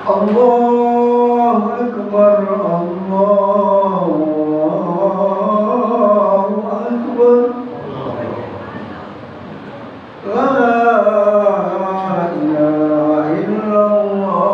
الله أكبر الله أكبر لا إله إلا الله.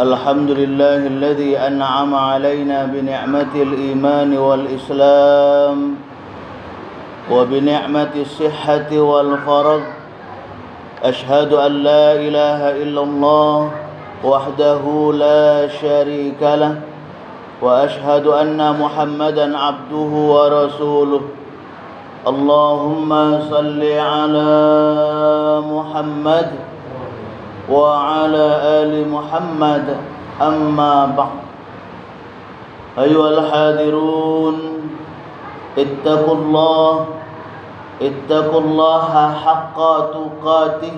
الحمد لله الذي أنعم علينا بنعمة الإيمان والإسلام وبنعمة الصحة والفرج. أشهد أن لا إله إلا الله وحده لا شريك له وأشهد أن محمدا عبده ورسوله. اللهم صل على محمد وعلى آل محمد. أما بعد، أيها الحاضرون، اتقوا الله حق تقاته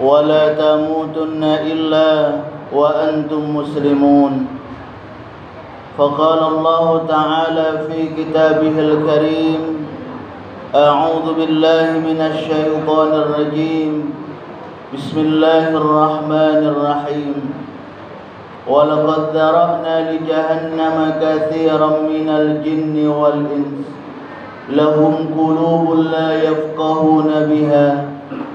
ولا تموتن إلا وأنتم مسلمون. فقال الله تعالى في كتابه الكريم: أعوذ بالله من الشيطان الرجيم. بسم الله الرحمن الرحيم. ولقد ذرأنا لجهنم كثيرا من الجن والإنس لهم قلوب لا يفقهون بها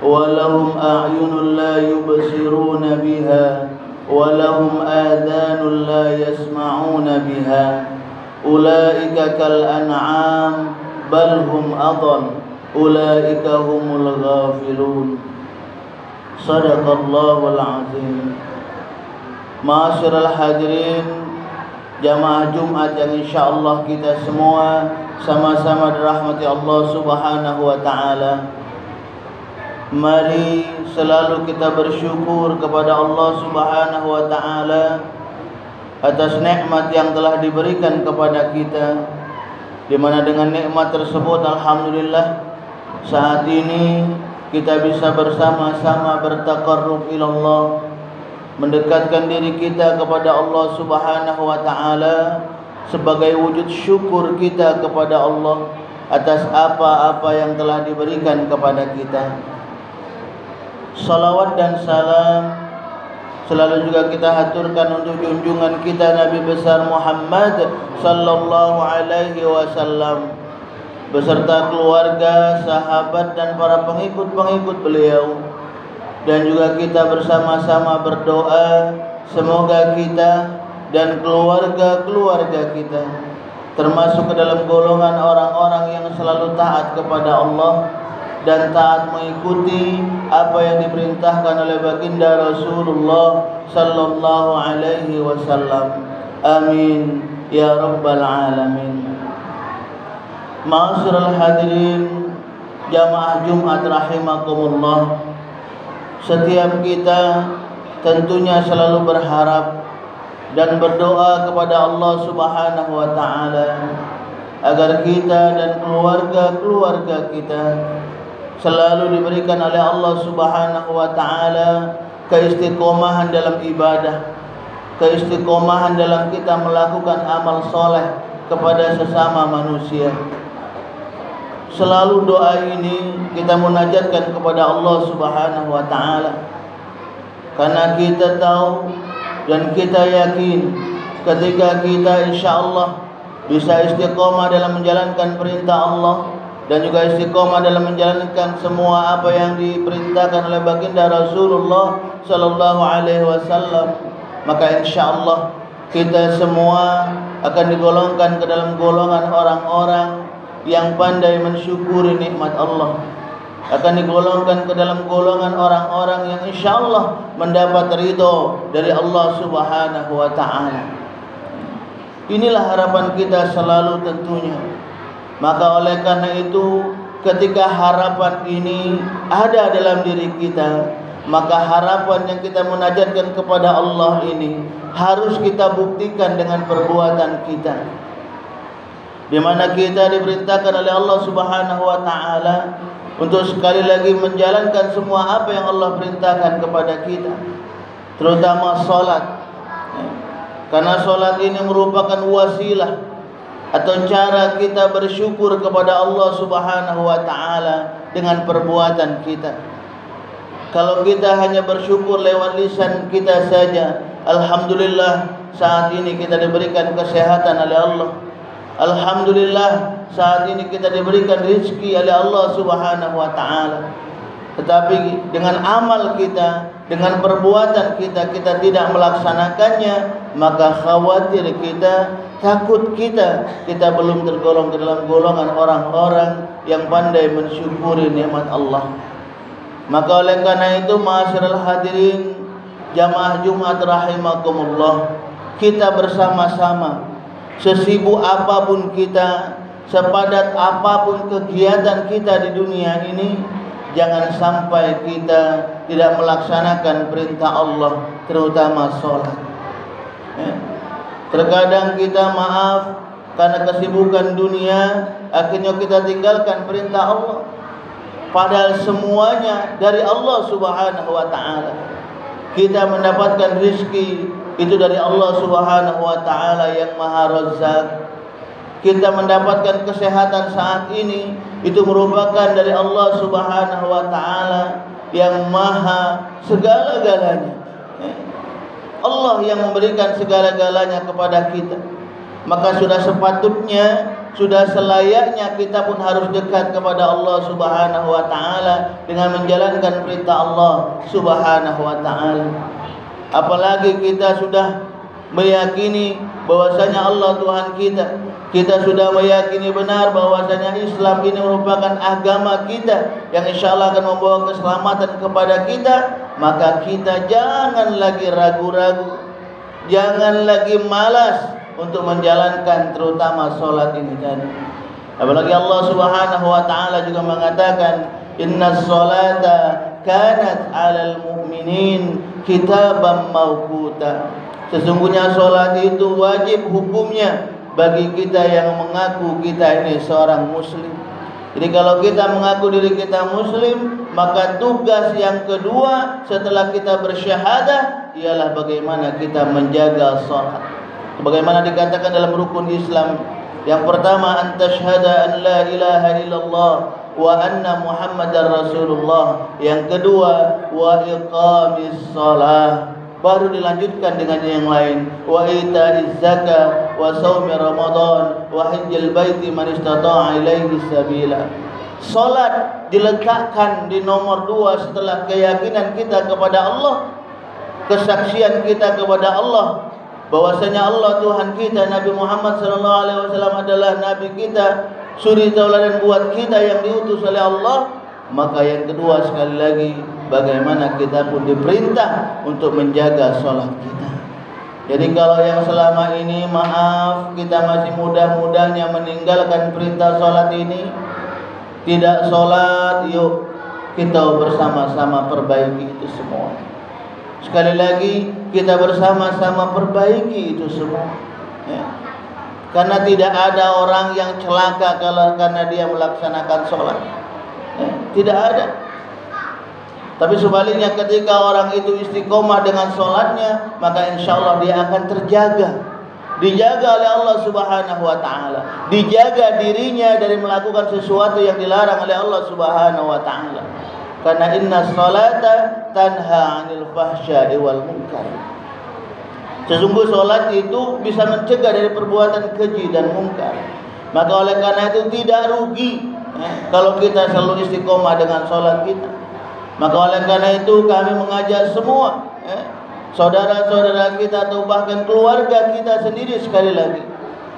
ولهم أعين لا يبصرون بها ولهم آذان لا يسمعون بها أولئك كالأنعام بل هم أضل أولئك هم الغافلون. Sadaqallahul azim. Ma'asyiral hadirin, jamaah Jumat yang insyaallah kita semua sama-sama dirahmati Allah Subhanahu wa taala. Mari selalu kita bersyukur kepada Allah Subhanahu wa taala atas nikmat yang telah diberikan kepada kita, di mana dengan nikmat tersebut alhamdulillah saat ini kita bisa bersama-sama bertaqarrub ilallah, mendekatkan diri kita kepada Allah Subhanahu wa taala sebagai wujud syukur kita kepada Allah atas apa-apa yang telah diberikan kepada kita. Salawat dan salam selalu juga kita haturkan untuk junjungan kita Nabi besar Muhammad sallallahu alaihi wasallam beserta keluarga, sahabat dan para pengikut-pengikut beliau. Dan juga kita bersama-sama berdoa semoga kita dan keluarga-keluarga kita termasuk ke dalam golongan orang-orang yang selalu taat kepada Allah dan taat mengikuti apa yang diperintahkan oleh baginda Rasulullah sallallahu alaihi wasallam. Amin ya rabbal alamin. Ma'asyiral hadirin, jamaah Jumat rahimakumullah. Setiap kita tentunya selalu berharap dan berdoa kepada Allah Subhanahu wa taala agar kita dan keluarga-keluarga kita selalu diberikan oleh Allah Subhanahu wa taala keistiqomahan dalam ibadah, keistiqomahan dalam kita melakukan amal soleh kepada sesama manusia. Selalu doa ini kita munajatkan kepada Allah Subhanahu wa taala, karena kita tahu dan kita yakin ketika kita insyaallah bisa istiqomah dalam menjalankan perintah Allah dan juga istiqomah dalam menjalankan semua apa yang diperintahkan oleh baginda Rasulullah sallallahu alaihi wasallam, maka insyaallah kita semua akan digolongkan ke dalam golongan orang-orang yang pandai mensyukuri nikmat Allah, akan digolongkan ke dalam golongan orang-orang yang insyaallah mendapat ridho dari Allah Subhanahu wa taala. Inilah harapan kita selalu tentunya. Maka oleh karena itu, ketika harapan ini ada dalam diri kita, maka harapan yang kita munajatkan kepada Allah ini harus kita buktikan dengan perbuatan kita. di mana kita diperintahkan oleh Allah Subhanahu wa taala untuk sekali lagi menjalankan semua apa yang Allah perintahkan kepada kita, terutama salat. Karena salat ini merupakan wasilah atau cara kita bersyukur kepada Allah Subhanahu wa taala dengan perbuatan kita. Kalau kita hanya bersyukur lewat lisan kita saja, alhamdulillah saat ini kita diberikan kesehatan oleh Allah. Alhamdulillah saat ini kita diberikan rezeki oleh Allah Subhanahu wa taala. Tetapi dengan amal kita, dengan perbuatan kita, kita tidak melaksanakannya, maka khawatir kita, takut kita belum tergolong ke dalam golongan orang-orang yang pandai mensyukuri nikmat Allah. Maka oleh karena itu, ma'asyiral hadirin jamaah Jumat rahimakumullah, kita bersama-sama, sesibuk apapun kita, sepadat apapun kegiatan kita di dunia ini, jangan sampai kita tidak melaksanakan perintah Allah, terutama sholat. Terkadang kita maaf karena kesibukan dunia, akhirnya kita tinggalkan perintah Allah. Padahal semuanya dari Allah Subhanahu wa taala. Kita mendapatkan rezeki itu dari Allah Subhanahu wa taala yang Maha Razzaq. Kita mendapatkan kesehatan saat ini itu merupakan dari Allah Subhanahu wa taala yang Maha segala-galanya. Allah yang memberikan segala-galanya kepada kita. Maka sudah sepatutnya, sudah selayaknya kita pun harus dekat kepada Allah Subhanahu wa taala dengan menjalankan perintah Allah Subhanahu wa taala. Apalagi kita sudah meyakini bahwasanya Allah Tuhan kita. Kita sudah meyakini benar bahwasanya Islam ini merupakan agama kita yang insyaallah akan membawa keselamatan kepada kita. Maka kita jangan lagi ragu-ragu, jangan lagi malas untuk menjalankan terutama solat ini tadi. Apalagi Allah Subhanahu wa taala juga mengatakan, innas solata kanat 'alal mu'minin kitaban mawquta. Sesungguhnya solat itu wajib hukumnya bagi kita yang mengaku kita ini seorang muslim. Jadi kalau kita mengaku diri kita muslim, maka tugas yang kedua setelah kita bersyahadah ialah bagaimana kita menjaga salat. Sebagaimana dikatakan dalam rukun Islam, yang pertama antasyhada an la ilaha illallah wa anna muhammadar rasulullah. Yang kedua wa iqamis shalah. Baru dilanjutkan dengan yang lain, wa ita'iz zakah wa shaumi ramadan wa hajjil baiti man istata'a ilaihi sabila. Salat diletakkan di nomor 2 setelah keyakinan kita kepada Allah, kesaksian kita kepada Allah bahwasanya Allah Tuhan kita, Nabi Muhammad SAW adalah Nabi kita, suri tauladan buat kita yang diutus oleh Allah. Maka yang kedua sekali lagi, bagaimana kita pun diperintah untuk menjaga sholat kita. Jadi kalau yang selama ini maaf kita masih mudah-mudahnya meninggalkan perintah sholat ini, tidak sholat, yuk kita bersama-sama perbaiki itu semua. Sekali lagi kita bersama-sama perbaiki itu semua, ya. Karena tidak ada orang yang celaka kalau karena dia melaksanakan sholat, ya, tidak ada. Tapi sebaliknya ketika orang itu istiqomah dengan sholatnya, maka insya Allah dia akan terjaga, dijaga oleh Allah Subhanahu wa taala, dijaga dirinya dari melakukan sesuatu yang dilarang oleh Allah Subhanahu wa taala. Karena inna sholata tanha 'anil fahsya'i wal munkar. Sesungguh sholat itu bisa mencegah dari perbuatan keji dan mungkar. Maka oleh karena itu tidak rugi, ya, kalau kita selalu istiqomah dengan sholat kita. Maka oleh karena itu kami mengajak semua, ya, saudara-saudara kita atau bahkan keluarga kita sendiri sekali lagi,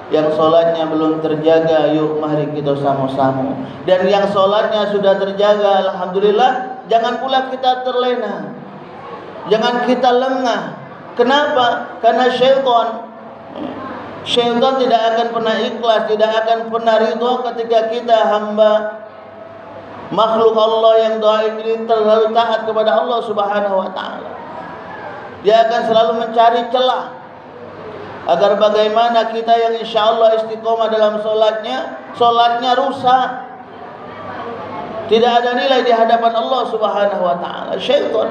yang sholatnya belum terjaga, yuk mari kita sama-sama. Dan yang sholatnya sudah terjaga, alhamdulillah, jangan pula kita terlena, jangan kita lengah. Kenapa? Karena syaitan tidak akan pernah ikhlas, tidak akan pernah ridho ketika kita hamba makhluk Allah yang dhaif ini terlalu taat kepada Allah Subhanahu wa taala. Dia akan selalu mencari celah Agar bagaimana kita yang insya Allah istiqomah dalam solatnya rusak, tidak ada nilai di hadapan Allah Subhanahu wa taala. Syaitan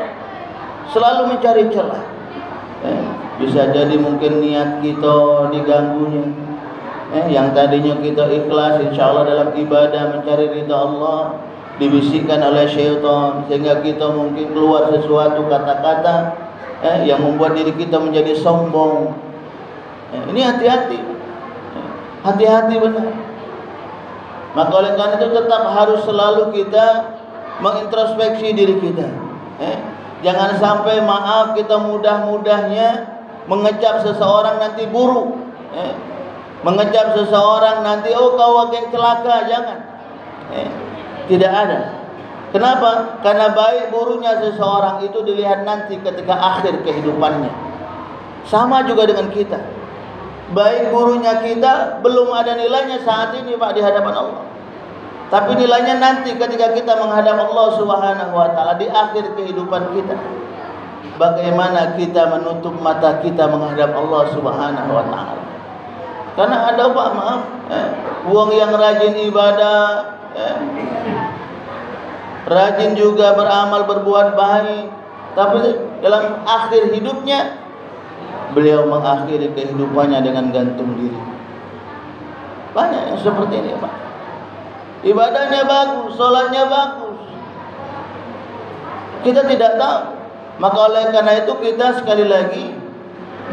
selalu mencari celah. Bisa jadi mungkin niat kita diganggunya. Yang tadinya kita ikhlas insya Allah dalam ibadah mencari ridha Allah, dibisikkan oleh syaitan sehingga kita mungkin keluar sesuatu kata-kata yang membuat diri kita menjadi sombong. Ini hati-hati, hati-hati benar. Maka oleh karena itu tetap harus selalu kita mengintrospeksi diri kita. Jangan sampai maaf kita mudah-mudahnya mengecap seseorang nanti buruk, mengecap seseorang nanti oh kau agak celaka, jangan. Tidak ada. Kenapa? Karena baik buruknya seseorang itu dilihat nanti ketika akhir kehidupannya. Sama juga dengan kita. Baik buruknya kita belum ada nilainya saat ini Pak di hadapan Allah. Tapi nilainya nanti ketika kita menghadap Allah Subhanahu wa taala di akhir kehidupan kita. Bagaimana kita menutup mata kita menghadap Allah Subhanahu wa taala. Karena ada Pak, maaf, uang yang rajin ibadah, rajin juga beramal berbuat baik, tapi dalam akhir hidupnya beliau mengakhiri kehidupannya dengan gantung diri. Banyak yang seperti ini Pak. Ibadahnya bagus, sholatnya bagus, kita tidak tahu. Maka oleh karena itu kita sekali lagi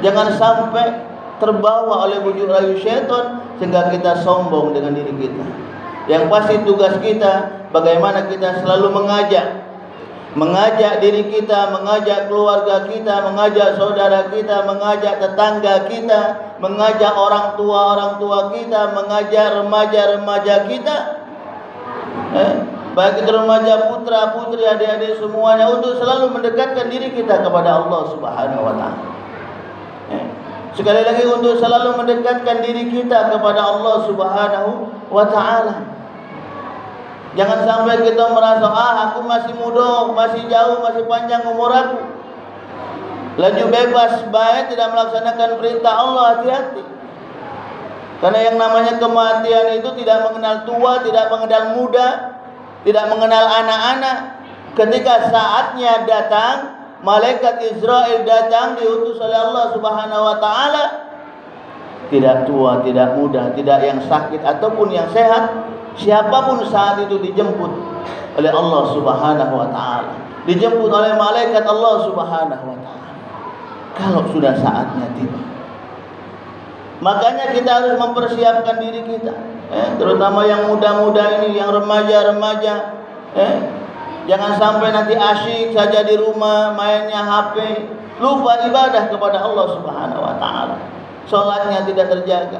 jangan sampai terbawa oleh bujuk rayu syaitan sehingga kita sombong dengan diri kita. Yang pasti tugas kita bagaimana kita selalu mengajak diri kita, mengajak keluarga kita, mengajak saudara kita, mengajak tetangga kita, mengajak orang tua kita, mengajak remaja-remaja kita, baik itu remaja putra putri, adik-adik semuanya, untuk selalu mendekatkan diri kita kepada Allah Subhanahu wa taala. Sekali lagi untuk selalu mendekatkan diri kita kepada Allah Subhanahu wa taala. Jangan sampai kita merasa aku masih muda, masih jauh, masih panjang umur aku, laju bebas baik tidak melaksanakan perintah Allah. Hati-hati. Karena yang namanya kematian itu tidak mengenal tua, tidak mengenal muda, tidak mengenal anak-anak. Ketika saatnya datang, malaikat Israel datang diutus oleh Allah Subhanahu wa taala. Tidak tua, tidak muda, tidak yang sakit ataupun yang sehat, siapapun saat itu dijemput oleh Allah Subhanahu wa taala, dijemput oleh malaikat Allah Subhanahu wa taala. Kalau sudah saatnya tiba, makanya kita harus mempersiapkan diri kita, terutama yang muda-muda ini, yang remaja-remaja, jangan sampai nanti asyik saja di rumah mainnya HP, lupa ibadah kepada Allah Subhanahu wa taala. Sholatnya tidak terjaga,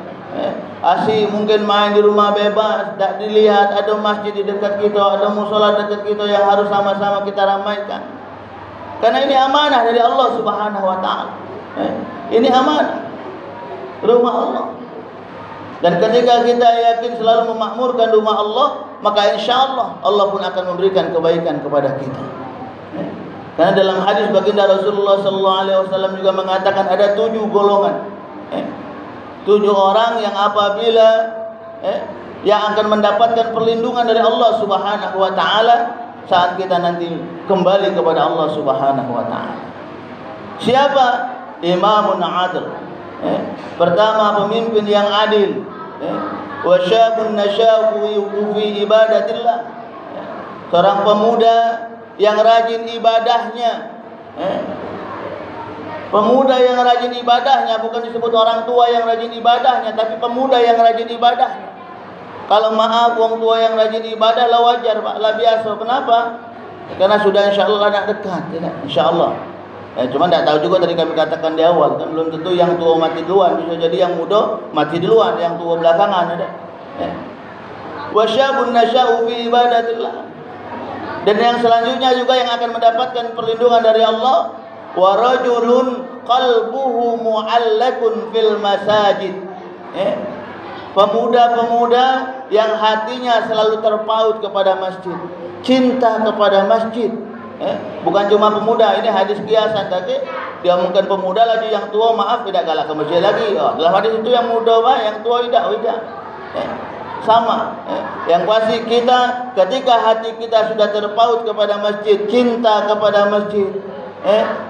asyik mungkin main di rumah bebas, tak dilihat ada masjid di dekat kita, ada musola dekat kita yang harus sama-sama kita ramaikan. Karena ini amanah dari Allah Subhanahu wa taala. Ini amanah rumah Allah. Dan ketika kita yakin selalu memakmurkan rumah Allah, maka insya Allah Allah pun akan memberikan kebaikan kepada kita. Karena dalam hadis baginda Rasulullah SAW juga mengatakan ada 7 golongan, 7 orang yang apabila yang akan mendapatkan perlindungan dari Allah Subhanahu wa taala saat kita nanti kembali kepada Allah Subhanahu wa taala. Siapa? Imamun adil. Pertama, pemimpin yang adil. Wa syabun nasya'u fi ibadatillah. Seorang pemuda yang rajin ibadahnya. Pemuda yang rajin ibadahnya, bukan disebut orang tua yang rajin ibadahnya, tapi pemuda yang rajin ibadahnya. Kalau maaf, orang tua yang rajin ibadah lah wajar Pak, lah biasa. Kenapa? Karena sudah insya Allah anak dekat, tidak? Insya Allah. Cuma tidak tahu juga tadi kami katakan di awal, kan belum tentu yang tua mati duluan, bisa jadi yang muda mati duluan, yang tua belakangan, ada. Wa syabun nasya'u fi ibadatillah. Dan yang selanjutnya juga yang akan mendapatkan perlindungan dari Allah, wa rajulun qalbuhu mu'allakun fil masajid. Pemuda-pemuda yang hatinya selalu terpaut kepada masjid, cinta kepada masjid, Bukan cuma pemuda, ini hadis kiasan tadi. Dia mungkin pemuda lagi yang tua maaf tidak galak ke masjid lagi. Dalam hadis itu yang muda yang tua tidak. Sama. Yang pasti kita ketika hati kita sudah terpaut kepada masjid, cinta kepada masjid,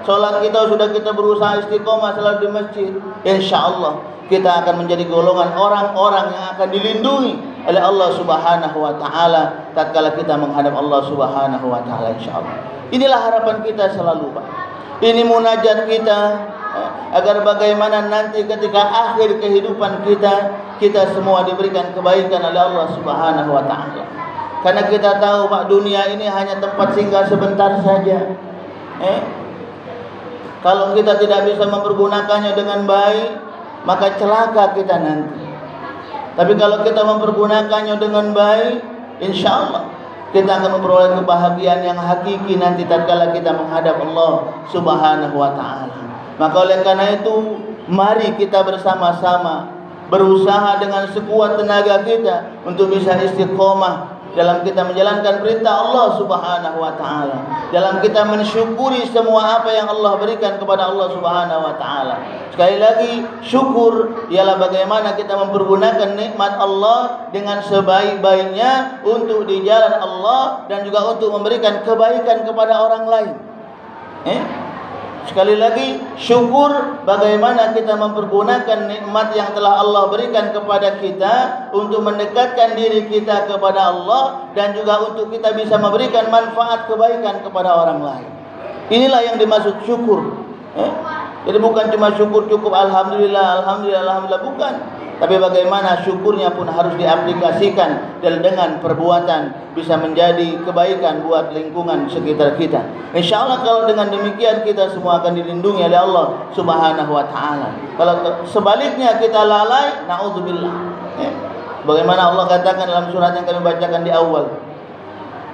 solat kita sudah kita berusaha istiqomah selalu di masjid, insyaallah kita akan menjadi golongan orang-orang yang akan dilindungi oleh Allah Subhanahu wa taala tatkala kita menghadap Allah Subhanahu wa taala, insyaallah. Inilah harapan kita selalu, Pak. Ini munajat kita agar bagaimana nanti ketika akhir kehidupan kita semua diberikan kebaikan oleh Allah Subhanahu wa taala. Karena kita tahu, Pak, dunia ini hanya tempat singgah sebentar saja. Kalau kita tidak bisa mempergunakannya dengan baik, maka celaka kita nanti. Tapi kalau kita mempergunakannya dengan baik, insyaallah kita akan memperoleh kebahagiaan yang hakiki nanti tatkala kita menghadap Allah Subhanahu wa taala. Maka oleh karena itu, mari kita bersama-sama berusaha dengan sekuat tenaga kita untuk bisa istiqomah dalam kita menjalankan perintah Allah Subhanahu wa taala, dalam kita mensyukuri semua apa yang Allah berikan kepada Allah Subhanahu wa taala. Sekali lagi, syukur ialah bagaimana kita mempergunakan nikmat Allah dengan sebaik-baiknya untuk di jalan Allah dan juga untuk memberikan kebaikan kepada orang lain. Sekali lagi, syukur bagaimana kita mempergunakan nikmat yang telah Allah berikan kepada kita untuk mendekatkan diri kita kepada Allah dan juga untuk kita bisa memberikan manfaat kebaikan kepada orang lain. Inilah yang dimaksud syukur. Jadi bukan cuma syukur cukup alhamdulillah, bukan. Tapi bagaimana syukurnya pun harus diaplikasikan dan dengan perbuatan bisa menjadi kebaikan buat lingkungan sekitar kita. InsyaAllah kalau dengan demikian kita semua akan dilindungi oleh Allah Subhanahu wa ta'ala. Kalau sebaliknya kita lalai, na'udzubillah. Bagaimana Allah katakan dalam surat yang kami bacakan di awal.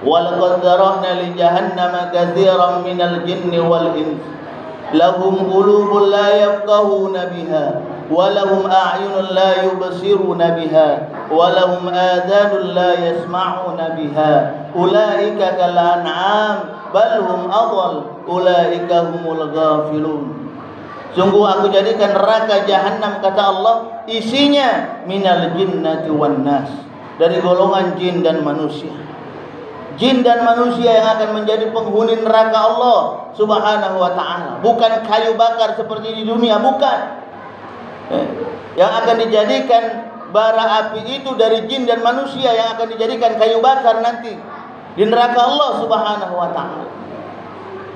وَلَقَدْ ذَرَأْنَا لِجَهَنَّمَ كَثِيرًا مِنَ الْجِنِّ وَالْإِنسِ لَهُمْ قُلُوبٌ لَا يَفْقَهُونَ بِهَا وَلَهُمْ أَعْيُنٌ لَا يُبْصِرُونَ بِهَا وَلَهُمْ آذَانٌ لَا يَسْمَعُونَ بِهَا أُولَئِكَ كَالْأَنْعَامِ بَلْ هُمْ أَضَلُّ أُولَئِكَ هُمُ الْغَافِلُونَ. Sungguh aku jadikan neraka jahanam, kata Allah, isinya minal jinnati wan nas, dari golongan jin dan manusia. Jin dan manusia yang akan menjadi penghuni neraka Allah Subhanahu wa ta'ala. Bukan kayu bakar seperti di dunia, bukan. Yang akan dijadikan bara api itu dari jin dan manusia yang akan dijadikan kayu bakar nanti di neraka Allah Subhanahu wa ta'ala.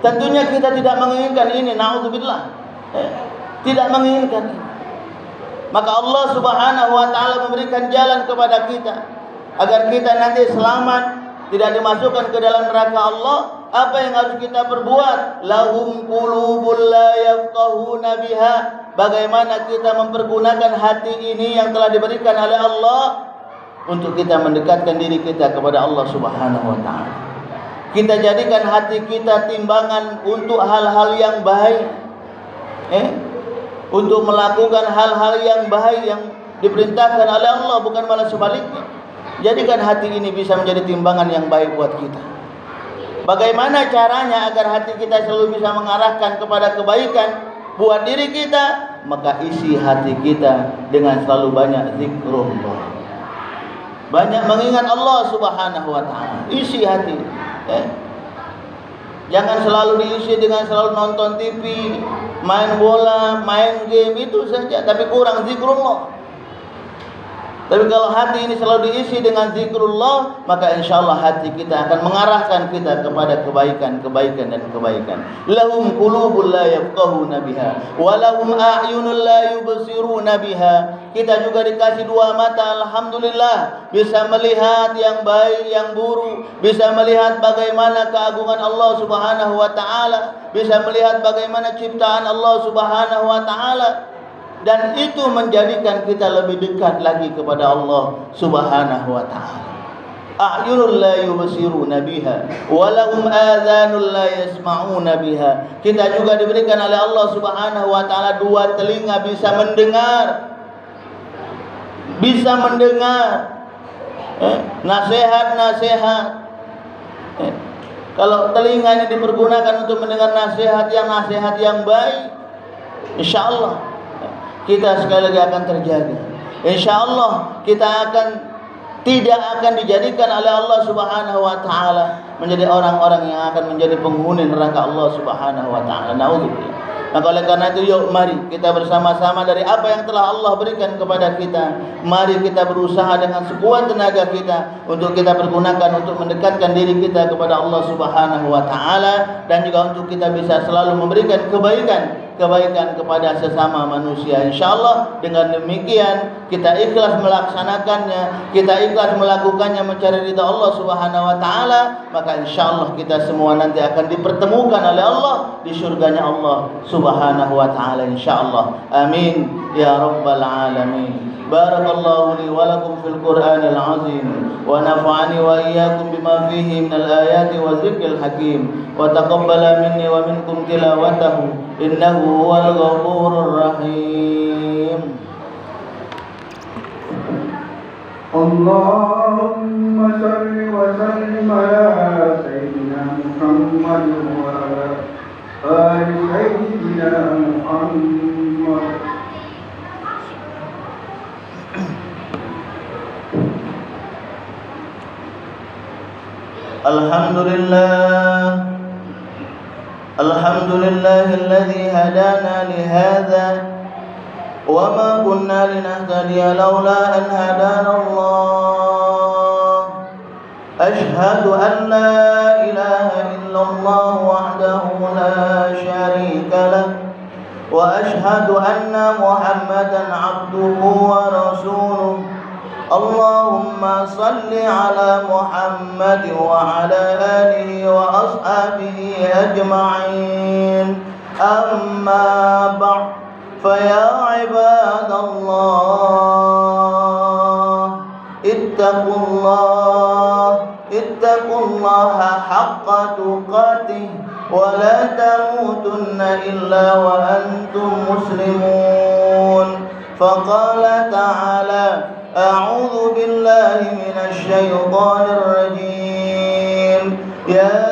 Tentunya kita tidak menginginkan ini, na'udzubillah. Tidak menginginkan ini. Maka Allah Subhanahu wa ta'ala memberikan jalan kepada kita agar kita nanti selamat, tidak dimasukkan ke dalam neraka Allah. Apa yang harus kita perbuat? Lahum qulubun la yafqahuna biha. Bagaimana kita mempergunakan hati ini yang telah diberikan oleh Allah untuk kita mendekatkan diri kita kepada Allah Subhanahu wa ta'ala. Kita jadikan hati kita timbangan untuk hal-hal yang baik, untuk melakukan hal-hal yang baik yang diperintahkan oleh Allah, bukan malah sebaliknya. Jadikan hati ini bisa menjadi timbangan yang baik buat kita. Bagaimana caranya agar hati kita selalu bisa mengarahkan kepada kebaikan buat diri kita? Maka isi hati kita dengan selalu banyak zikrullah, banyak mengingat Allah Subhanahu wa ta'ala. Isi hati, jangan selalu diisi dengan selalu nonton TV, main bola, main game, itu saja, tapi kurang zikrullah. Tapi kalau hati ini selalu diisi dengan zikrullah, maka insyaallah hati kita akan mengarahkan kita kepada kebaikan dan kebaikan. Lahum qulubun la yafqahuna biha wa lahum a'yunun la yubsiruna biha. Kita juga dikasih dua mata, alhamdulillah, bisa melihat yang baik, yang buruk, bisa melihat bagaimana keagungan Allah Subhanahu wa ta'ala, bisa melihat bagaimana ciptaan Allah Subhanahu wa ta'ala. Dan itu menjadikan kita lebih dekat lagi kepada Allah Subhanahu wa ta'ala. A'yunul la yubsiruna biha wa lahum adhanul la yasma'una biha. Kita juga diberikan oleh Allah Subhanahu wa ta'ala dua telinga, bisa mendengar, nasihat-nasihat. Kalau telinganya dipergunakan untuk mendengar nasihat yang baik, insya Allah kita sekali lagi akan terjaga. Insya Allah kita tidak akan dijadikan oleh Allah Subhanahu wa taala menjadi orang-orang yang akan menjadi penghuni neraka Allah Subhanahu wa taala. Naudzubillah. Maka oleh karena itu, yuk mari kita bersama-sama dari apa yang telah Allah berikan kepada kita, mari kita berusaha dengan sekuat tenaga kita untuk kita pergunakan untuk mendekatkan diri kita kepada Allah Subhanahu wa taala, dan juga untuk kita bisa selalu memberikan kebaikan kepada sesama manusia. InsyaAllah dengan demikian kita ikhlas melaksanakannya, kita ikhlas melakukannya mencari ridha Allah Subhanahu wa taala, maka insyaallah kita semua nanti akan dipertemukan oleh Allah di surganya Allah Subhanahu wa taala, insyaallah. Amin ya rabbal alamin. Barakallahu li wa lakum fil Qur'anil azim wa nafa'ani wa iyyakum bima fihi minal ayati wa dzikril hakim wa taqabbala minni wa minkum tilawatahu innahu huwal ghafurur rahim. Allahumma salli wa sallim ala sayyidina Muhammad wa ala ali sayyidina Muhammad. Alhamdulillah alladzi hadana li hadza wa ma kunna linahtadiya laula an hadana Allah. Ashhadu an la ilaha illallah wahdahu la syarika lah wa ashhadu anna Muhammadan abduhu wa rasuluh. Allahumma salli ala Muhammad wa ala alihi wa ashabihi ajma'in. Amma ba'd, fa ya ibadallah, ittaqullaha haqqa tuqatih wa la tamutunna illa wa antum muslimun. Faqala ta'ala: أعوذ بالله من الشيطان الرجيم. يا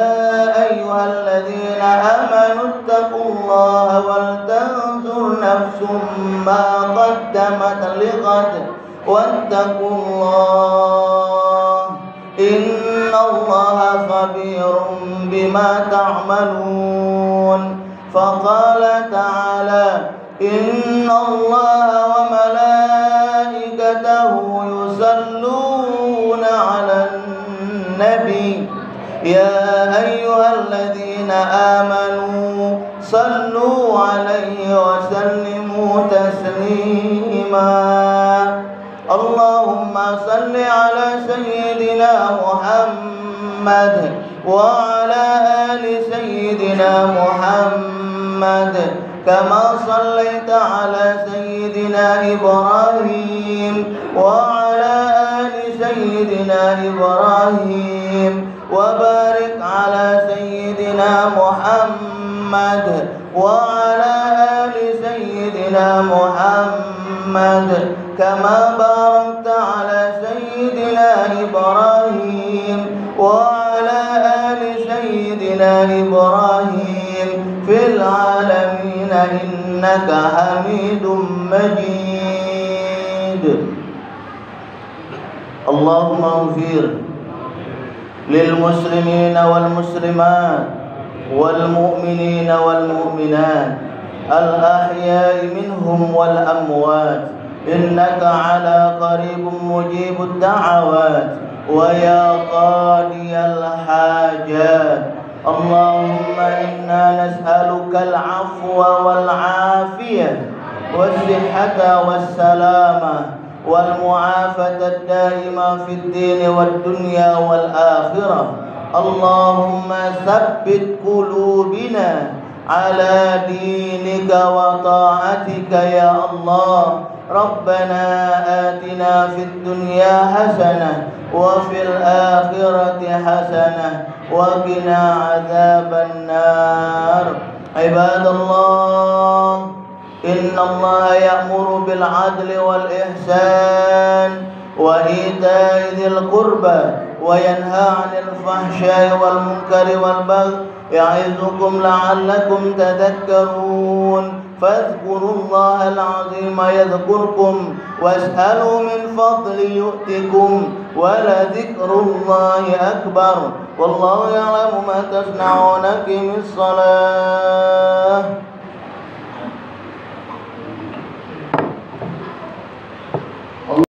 أيها الذين آمنوا اتقوا الله ولتنظر نفس ما قدمت لغد واتقوا الله إن الله خبير بما تعملون. فقال تعالى: إن الله وملائكته يصلون على النبي يا أيها الذين آمنوا صلوا عليه وسلموا تسليما. اللهم صل على سيدنا محمد وعلى آل سيدنا محمد كما صليت على سيدنا إبراهيم وعلى آل سيدنا إبراهيم وبارك على سيدنا محمد وعلى آل سيدنا محمد كما باركت على سيدنا إبراهيم وعلى آل سيدنا إبراهيم في العالمين إنك حميد مجيد. اللهم اغفر للمسلمين والمسلمات والمؤمنين والمؤمنات الأحياء منهم والأموات إنك على قريب مجيب الدعوات ويا قاضي الحاجات. اللهم إنا نسألك العفو والعافية والصحة والسلامة والمعافاة الدائمة في الدين والدنيا والآخرة. اللهم ثبت قلوبنا على دينك وطاعتك يا الله. ربنا آتنا في الدنيا حسنة وفي الآخرة حسنة وقنا عذاب النار. عباد الله، إن الله يأمر بالعدل والإحسان وإيتاء ذي القربى وينهى عن الفحشاء والمنكر والبغي يعظكم لعلكم تذكرون فاذكروا الله العظيم يذكركم واسألوا من فضل يؤتكم ولذكر الله أكبر والله يعلم ما تصنعون. أقم الصلاة.